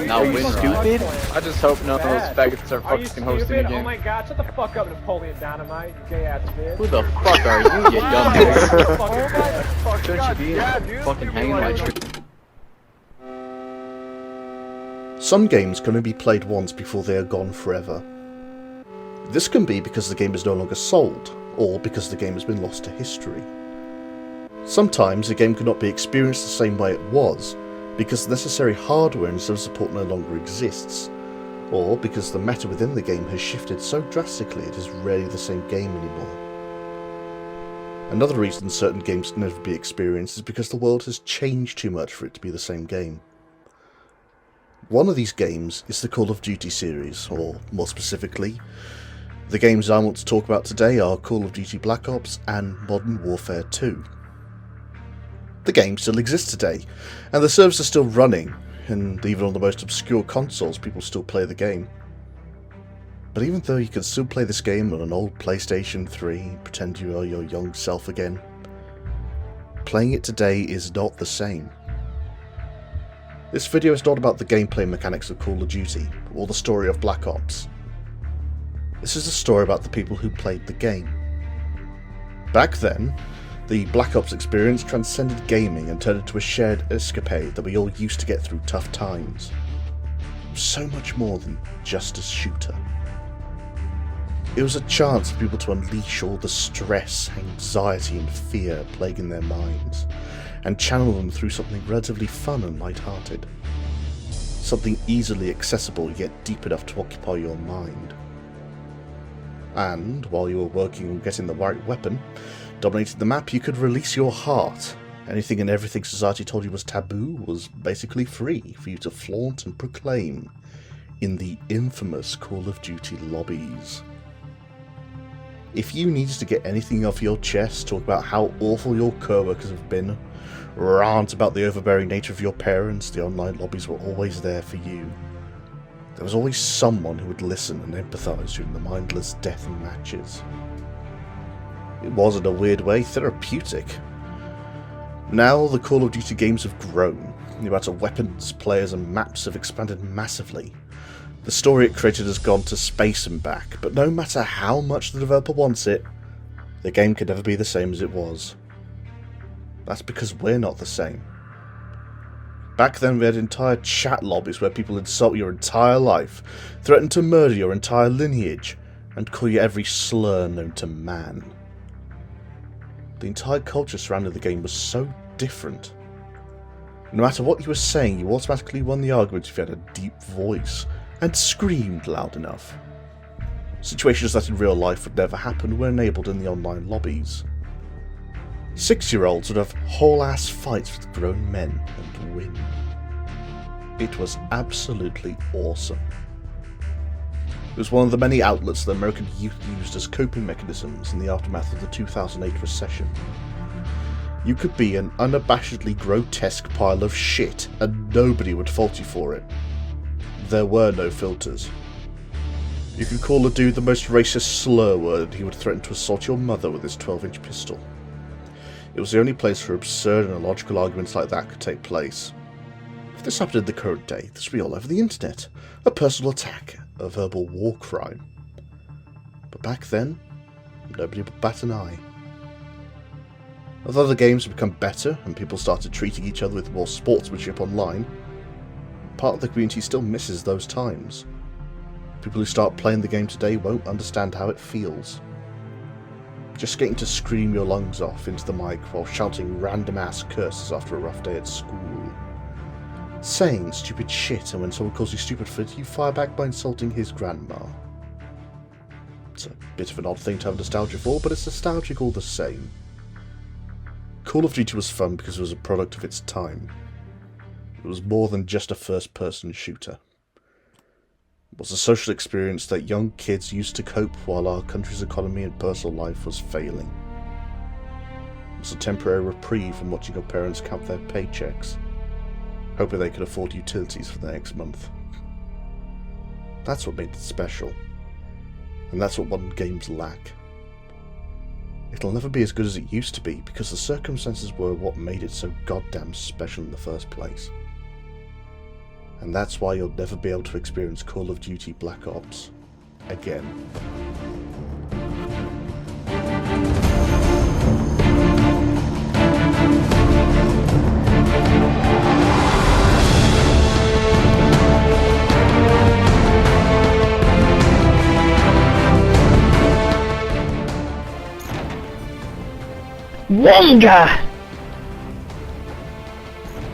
Now Are you win, stupid? I just hope none of those faggots are Are you fucking hosting stupid? again. Oh my god, shut the fuck up, Napoleon Dynamite, you gay ass bitch. Who the fuck are you, you dumb Oh bitch? my fuck, Shouldn't you be fucking hanging my tree? Some games can only be played once before they are gone forever. This can be because the game is no longer sold, or because the game has been lost to history. Sometimes a game cannot be experienced the same way it was, because the necessary hardware and server support no longer exists, or because the meta within the game has shifted so drastically it is rarely the same game anymore. Another reason certain games can never be experienced is because the world has changed too much for it to be the same game. One of these games is the Call of Duty series, or more specifically, the games I want to talk about today are Call of Duty Black Ops and Modern Warfare 2. The game still exists today, and the servers are still running, and even on the most obscure consoles people still play the game. But even though you can still play this game on an old PlayStation 3, pretend you are your young self again, playing it today is not the same. This video is not about the gameplay mechanics of Call of Duty, or the story of Black Ops. This is a story about the people who played the game. Back then, the Black Ops experience transcended gaming and turned into a shared escapade that we all used to get through tough times. It was so much more than just a shooter. It was a chance for people to unleash all the stress, anxiety and fear plaguing their minds, and channel them through something relatively fun and light-hearted. Something easily accessible yet deep enough to occupy your mind. And, while you were working on getting the right weapon, dominating the map, you could release your heart. Anything and everything society told you was taboo was basically free for you to flaunt and proclaim in the infamous Call of Duty lobbies. If you needed to get anything off your chest, talk about how awful your co-workers have been, rant about the overbearing nature of your parents, the online lobbies were always there for you. There was always someone who would listen and empathise during the mindless death matches. It was, in a weird way, therapeutic. Now the Call of Duty games have grown. The amount of weapons, players and maps have expanded massively. The story it created has gone to space and back, but no matter how much the developer wants it, the game can never be the same as it was. That's because we're not the same. Back then we had entire chat lobbies where people insult your entire life, threaten to murder your entire lineage, and call you every slur known to man. The entire culture surrounding the game was so different. No matter what you were saying, you automatically won the argument if you had a deep voice and screamed loud enough. Situations that in real life would never happen were enabled in the online lobbies. 6-year-olds would have whole-ass fights with grown men and win. It was absolutely awesome. It was one of the many outlets that American youth used as coping mechanisms in the aftermath of the 2008 recession. You could be an unabashedly grotesque pile of shit and nobody would fault you for it. There were no filters. You could call a dude the most racist slur word and he would threaten to assault your mother with his 12-inch pistol. It was the only place where absurd and illogical arguments like that could take place. If this happened in the current day, this would be all over the internet. A personal attack, a verbal war crime. But back then, nobody would bat an eye. Although the games have become better and people started treating each other with more sportsmanship online, part of the community still misses those times. People who start playing the game today won't understand how it feels. Just getting to scream your lungs off into the mic while shouting random ass curses after a rough day at school. Saying stupid shit, and when someone calls you stupid for it, you fire back by insulting his grandma. It's a bit of an odd thing to have nostalgia for, but it's nostalgic all the same. Call of Duty was fun because it was a product of its time. It was more than just a first-person shooter. It was a social experience that young kids used to cope while our country's economy and personal life was failing. It was a temporary reprieve from watching your parents count their paychecks, hoping they could afford utilities for the next month. That's what made it special, and that's what modern games lack. It'll never be as good as it used to be because the circumstances were what made it so goddamn special in the first place. And that's why you'll never be able to experience Call of Duty Black Ops again. Wonga!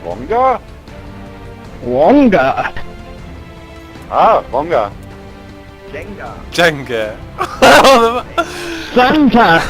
Wonga? Wonga! Ah, Wonga. Jenga. Jenga. Santa!